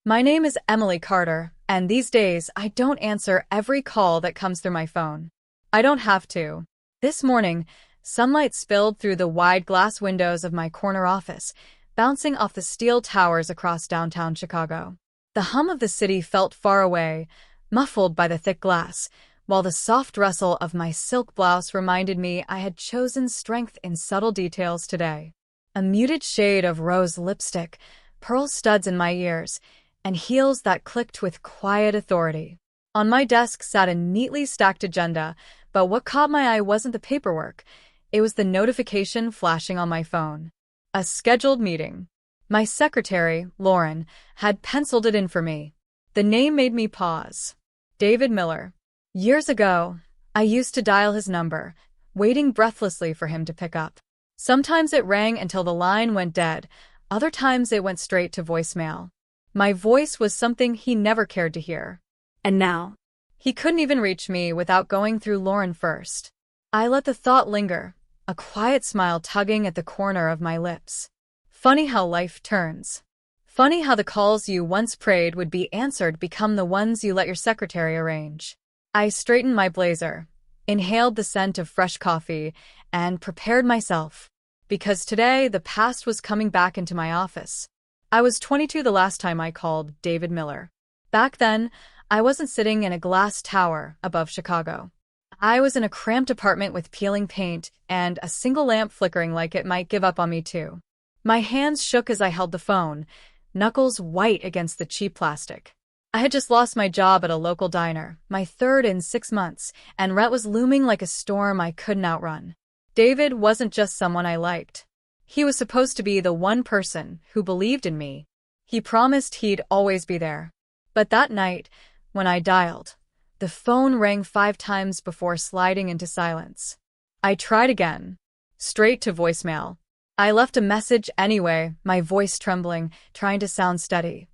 My name is Emily Carter, and these days I don't answer every call that comes through my phone. I don't have to. This morning, sunlight spilled through the wide glass windows of my corner office, bouncing off the steel towers across downtown Chicago. The hum of the city felt far away, muffled by the thick glass, while the soft rustle of my silk blouse reminded me I had chosen strength in subtle details today. A muted shade of rose lipstick, pearl studs in my ears, and heels that clicked with quiet authority. On my desk sat a neatly stacked agenda, but what caught my eye wasn't the paperwork. It was the notification flashing on my phone. A scheduled meeting. My secretary, Lauren, had penciled it in for me. The name made me pause. David Miller. Years ago, I used to dial his number, waiting breathlessly for him to pick up. Sometimes it rang until the line went dead, other times it went straight to voicemail. My voice was something he never cared to hear. And now, he couldn't even reach me without going through Lauren first. I let the thought linger, a quiet smile tugging at the corner of my lips. Funny how life turns. Funny how the calls you once prayed would be answered become the ones you let your secretary arrange. I straightened my blazer, inhaled the scent of fresh coffee, and prepared myself. Because today, the past was coming back into my office. I was 22 the last time I called David Miller. Back then, I wasn't sitting in a glass tower above Chicago. I was in a cramped apartment with peeling paint and a single lamp flickering like it might give up on me too. My hands shook as I held the phone, knuckles white against the cheap plastic. I had just lost my job at a local diner, my third in 6 months, and rent was looming like a storm I couldn't outrun. David wasn't just someone I liked. He was supposed to be the one person who believed in me. He promised he'd always be there. But that night, when I dialed, the phone rang 5 times before sliding into silence. I tried again. Straight to voicemail. I left a message anyway, my voice trembling, trying to sound steady.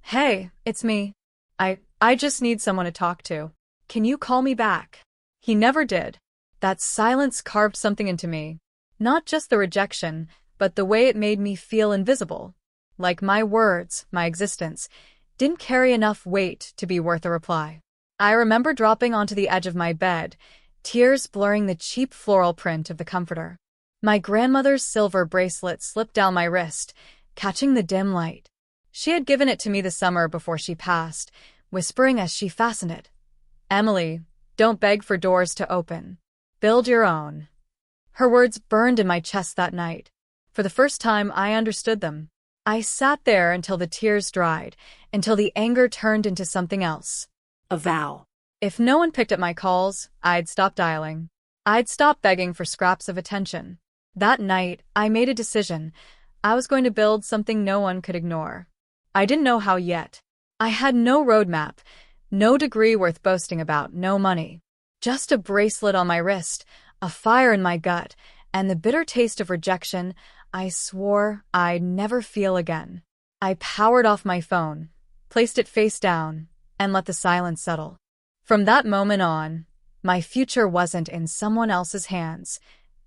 Hey, it's me. I just need someone to talk to. Can you call me back? He never did. That silence carved something into me. Not just the rejection, but the way it made me feel invisible. Like my words, my existence, didn't carry enough weight to be worth a reply. I remember dropping onto the edge of my bed, tears blurring the cheap floral print of the comforter. My grandmother's silver bracelet slipped down my wrist, catching the dim light. She had given it to me the summer before she passed, whispering as she fastened it, "Emily, don't beg for doors to open. Build your own." Her words burned in my chest that night. For the first time, I understood them. I sat there until the tears dried, until the anger turned into something else. A vow. If no one picked up my calls, I'd stop dialing. I'd stop begging for scraps of attention. That night, I made a decision. I was going to build something no one could ignore. I didn't know how yet. I had no roadmap, no degree worth boasting about, no money. Just a bracelet on my wrist, a fire in my gut, and the bitter taste of rejection I swore I'd never feel again. I powered off my phone, placed it face down, and let the silence settle. From that moment on, my future wasn't in someone else's hands.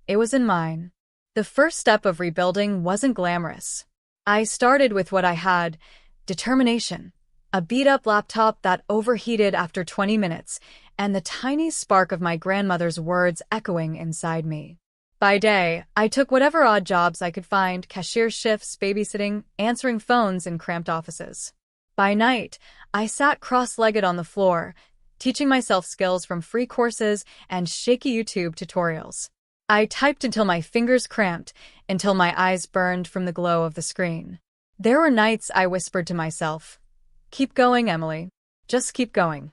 It was in mine. The first step of rebuilding wasn't glamorous. I started with what I had: determination, a beat-up laptop that overheated after 20 minutes, and the tiny spark of my grandmother's words echoing inside me. By day, I took whatever odd jobs I could find: cashier shifts, babysitting, answering phones in cramped offices. By night, I sat cross-legged on the floor, teaching myself skills from free courses and shaky YouTube tutorials. I typed until my fingers cramped, until my eyes burned from the glow of the screen. There were nights I whispered to myself, "Keep going, Emily. Just keep going."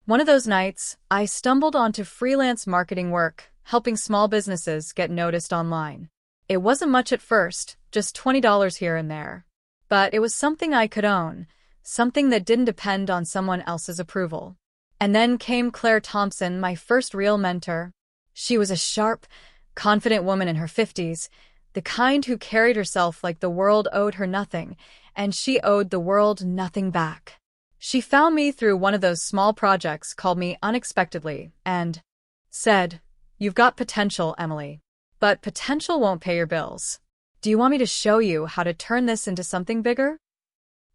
One of those nights, I stumbled onto freelance marketing work, helping small businesses get noticed online. It wasn't much at first, just $20 here and there. But it was something I could own, something that didn't depend on someone else's approval. And then came Claire Thompson, my first real mentor. She was a sharp, confident woman in her 50s, the kind who carried herself like the world owed her nothing, and she owed the world nothing back. She found me through one of those small projects, called me unexpectedly, and said, "You've got potential, Emily. But potential won't pay your bills. Do you want me to show you how to turn this into something bigger?"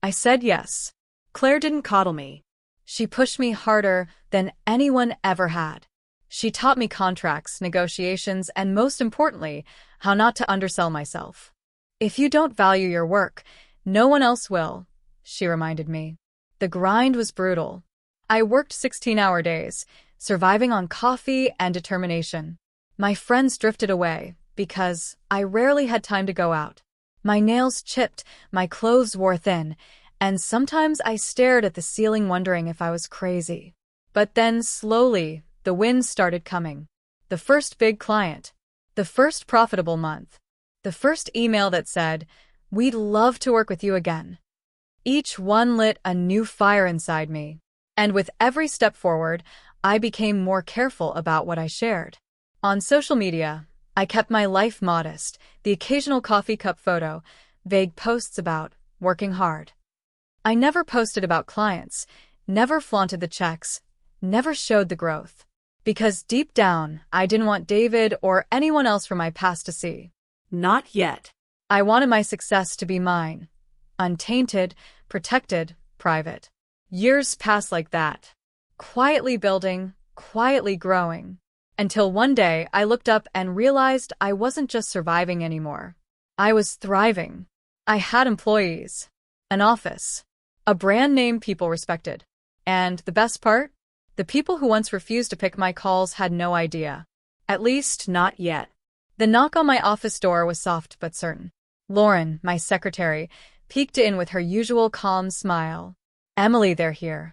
I said yes. Claire didn't coddle me. She pushed me harder than anyone ever had. She taught me contracts, negotiations, and most importantly, how not to undersell myself. If you don't value your work, no one else will, she reminded me. The grind was brutal. I worked 16-hour days, surviving on coffee and determination. My friends drifted away because I rarely had time to go out. My nails chipped, my clothes wore thin, and sometimes I stared at the ceiling wondering if I was crazy. But then, slowly, the wins started coming. The first big client. The first profitable month. The first email that said, "We'd love to work with you again." Each one lit a new fire inside me. And with every step forward, I became more careful about what I shared. On social media, I kept my life modest, the occasional coffee cup photo, vague posts about working hard. I never posted about clients, never flaunted the checks, never showed the growth. Because deep down, I didn't want David or anyone else from my past to see. Not yet. I wanted my success to be mine. Untainted, protected, private. Years passed like that. Quietly building, quietly growing. Until one day I looked up and realized I wasn't just surviving anymore. I was thriving. I had employees, an office, a brand name people respected. And the best part? The people who once refused to pick my calls had no idea. At least, not yet. The knock on my office door was soft but certain. Lauren, my secretary, peeked in with her usual calm smile. "Emily, they're here."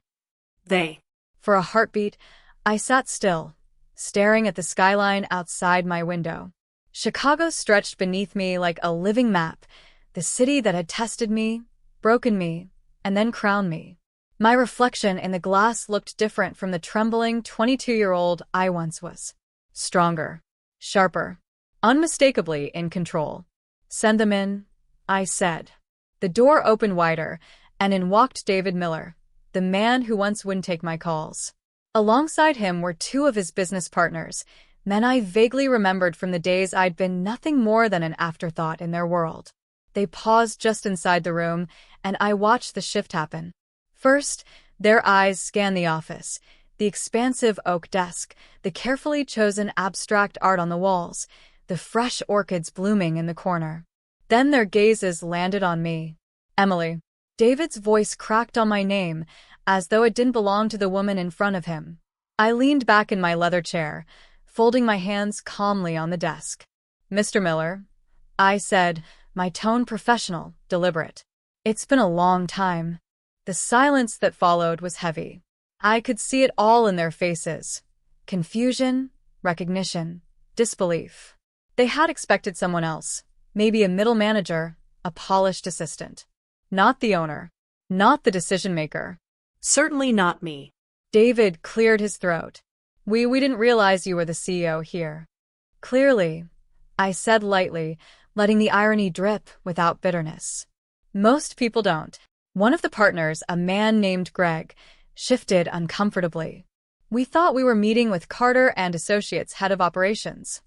They. For a heartbeat, I sat still, staring at the skyline outside my window. Chicago stretched beneath me like a living map, the city that had tested me, broken me, and then crowned me. My reflection in the glass looked different from the trembling 22-year-old I once was. Stronger, sharper, unmistakably in control. "Send them in," I said. The door opened wider, and in walked David Miller, the man who once wouldn't take my calls. Alongside him were two of his business partners, men I vaguely remembered from the days I'd been nothing more than an afterthought in their world. They paused just inside the room, and I watched the shift happen. First, their eyes scanned the office, the expansive oak desk, the carefully chosen abstract art on the walls, the fresh orchids blooming in the corner. Then their gazes landed on me. "Emily." David's voice cracked on my name, as though it didn't belong to the woman in front of him. I leaned back in my leather chair, folding my hands calmly on the desk. "Mr. Miller," I said, my tone professional, deliberate. "It's been a long time." The silence that followed was heavy. I could see it all in their faces. Confusion, recognition, disbelief. They had expected someone else, maybe a middle manager, a polished assistant. Not the owner. Not the decision-maker. Certainly not me. David cleared his throat. We didn't realize you were the CEO here." "Clearly," I said lightly, letting the irony drip without bitterness. "Most people don't." One of the partners, a man named Greg, shifted uncomfortably. "We thought we were meeting with Carter and Associates head of operations."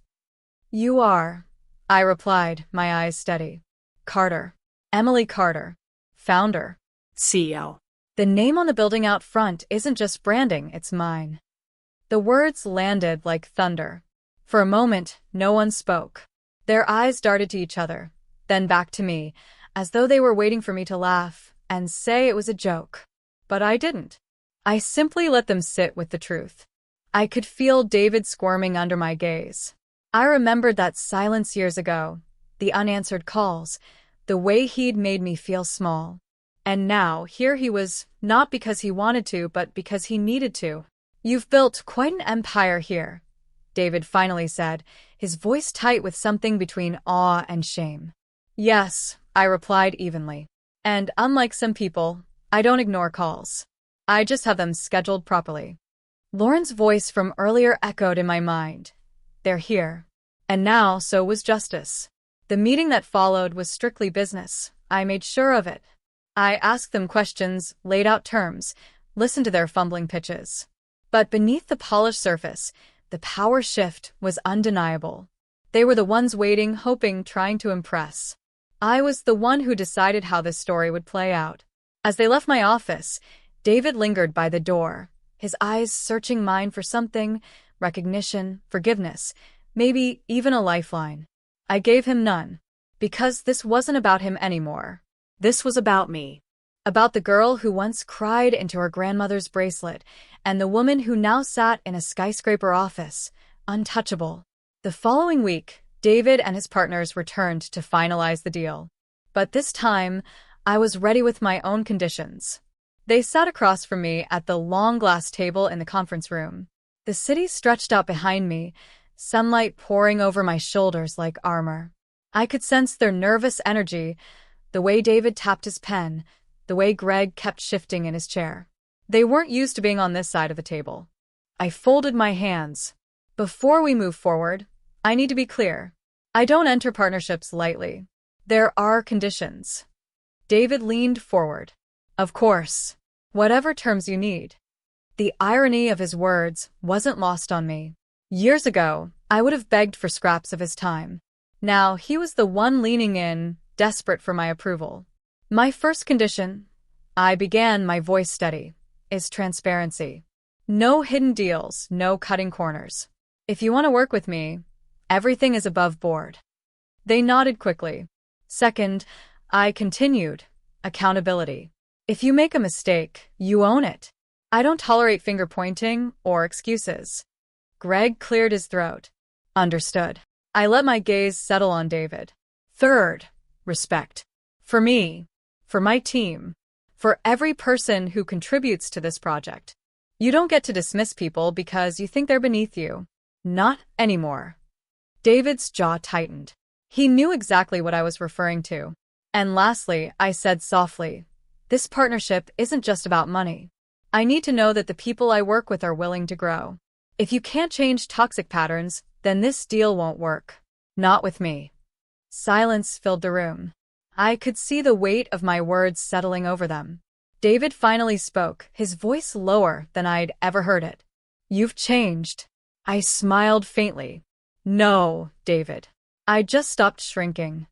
"You are," I replied, my eyes steady. "Carter. Emily Carter. Founder. CEO. The name on the building out front isn't just branding, it's mine." The words landed like thunder. For a moment, no one spoke. Their eyes darted to each other, then back to me, as though they were waiting for me to laugh and say it was a joke. But I didn't. I simply let them sit with the truth. I could feel David squirming under my gaze. I remembered that silence years ago, the unanswered calls, the way he'd made me feel small. And now, here he was, not because he wanted to, but because he needed to. "You've built quite an empire here," David finally said, his voice tight with something between awe and shame. "Yes," I replied evenly. "And unlike some people, I don't ignore calls. I just have them scheduled properly." Lauren's voice from earlier echoed in my mind. "They're here." And now, so was justice. The meeting that followed was strictly business. I made sure of it. I asked them questions, laid out terms, listened to their fumbling pitches. But beneath the polished surface, the power shift was undeniable. They were the ones waiting, hoping, trying to impress. I was the one who decided how this story would play out. As they left my office, David lingered by the door, his eyes searching mine for something, recognition, forgiveness, maybe even a lifeline. I gave him none, because this wasn't about him anymore. This was about me. About the girl who once cried into her grandmother's bracelet, and the woman who now sat in a skyscraper office, untouchable. The following week, David and his partners returned to finalize the deal. But this time, I was ready with my own conditions. They sat across from me at the long glass table in the conference room. The city stretched out behind me, sunlight pouring over my shoulders like armor. I could sense their nervous energy, the way David tapped his pen, the way Greg kept shifting in his chair. They weren't used to being on this side of the table. I folded my hands. Before we move forward, I need to be clear. I don't enter partnerships lightly. There are conditions. David leaned forward. Of course. Whatever terms you need. The irony of his words wasn't lost on me. Years ago, I would have begged for scraps of his time. Now he was the one leaning in, desperate for my approval. My first condition, I began, my voice steady, is transparency. No hidden deals, no cutting corners. If you want to work with me, everything is above board. They nodded quickly. Second, I continued, accountability. If you make a mistake, you own it. I don't tolerate finger-pointing or excuses. Greg cleared his throat. Understood. I let my gaze settle on David. Third, respect. For me, for my team, for every person who contributes to this project. You don't get to dismiss people because you think they're beneath you. Not anymore. David's jaw tightened. He knew exactly what I was referring to. And lastly, I said softly, this partnership isn't just about money. I need to know that the people I work with are willing to grow. If you can't change toxic patterns, then this deal won't work. Not with me. Silence filled the room. I could see the weight of my words settling over them. David finally spoke, his voice lower than I'd ever heard it. You've changed. I smiled faintly. No, David. I just stopped shrinking.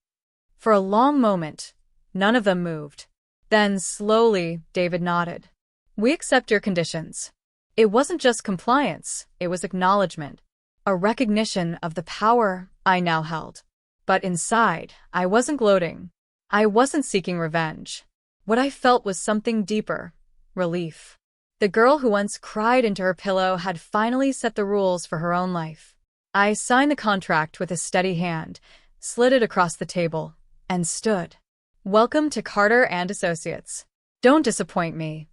For a long moment, none of them moved. Then, slowly, David nodded. We accept your conditions. It wasn't just compliance, it was acknowledgement, a recognition of the power I now held. But inside, I wasn't gloating. I wasn't seeking revenge. What I felt was something deeper, relief. The girl who once cried into her pillow had finally set the rules for her own life. I signed the contract with a steady hand, slid it across the table, and stood. Welcome to Carter and Associates. Don't disappoint me.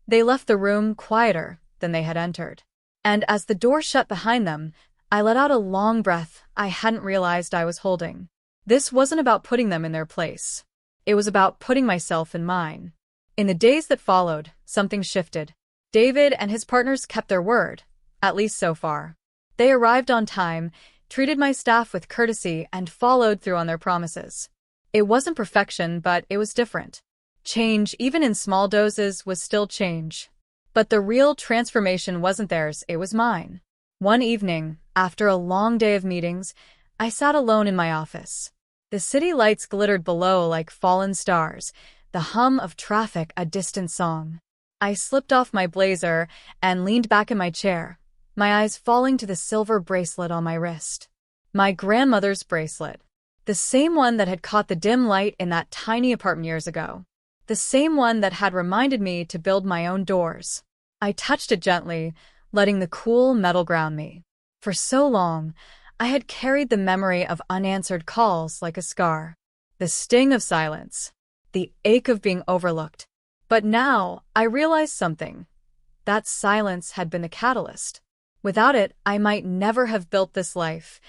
They left the room quieter than they had entered. And as the door shut behind them, I let out a long breath I hadn't realized I was holding. This wasn't about putting them in their place. It was about putting myself in mine. In the days that followed, something shifted. David and his partners kept their word, at least so far. They arrived on time, treated my staff with courtesy, and followed through on their promises. It wasn't perfection, but it was different. Change, even in small doses, was still change. But the real transformation wasn't theirs, it was mine. One evening, after a long day of meetings, I sat alone in my office. The city lights glittered below like fallen stars, the hum of traffic a distant song. I slipped off my blazer and leaned back in my chair, my eyes falling to the silver bracelet on my wrist. My grandmother's bracelet. The same one that had caught the dim light in that tiny apartment years ago. The same one that had reminded me to build my own doors. I touched it gently, letting the cool metal ground me. For so long, I had carried the memory of unanswered calls like a scar. The sting of silence. The ache of being overlooked. But now, I realized something. That silence had been the catalyst. Without it, I might never have built this life,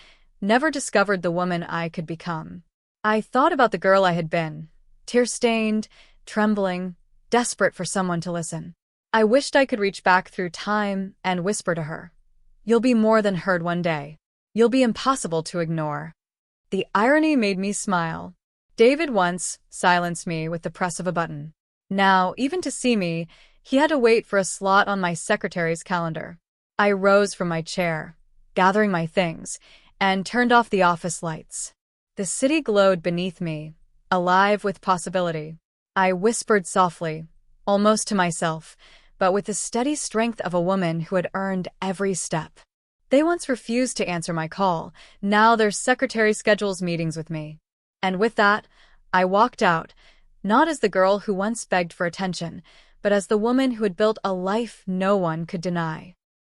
never discovered the woman I could become. I thought about the girl I had been, tear-stained, trembling, desperate for someone to listen. I wished I could reach back through time and whisper to her, "You'll be more than heard one day. You'll be impossible to ignore." The irony made me smile. David once silenced me with the press of a button. Now, even to see me, he had to wait for a slot on my secretary's calendar. I rose from my chair, gathering my things, and turned off the office lights. The city glowed beneath me, alive with possibility. I whispered softly, almost to myself, but with the steady strength of a woman who had earned every step. They once refused to answer my call. Now their secretary schedules meetings with me. And with that, I walked out, not as the girl who once begged for attention, but as the woman who had built a life no one could deny.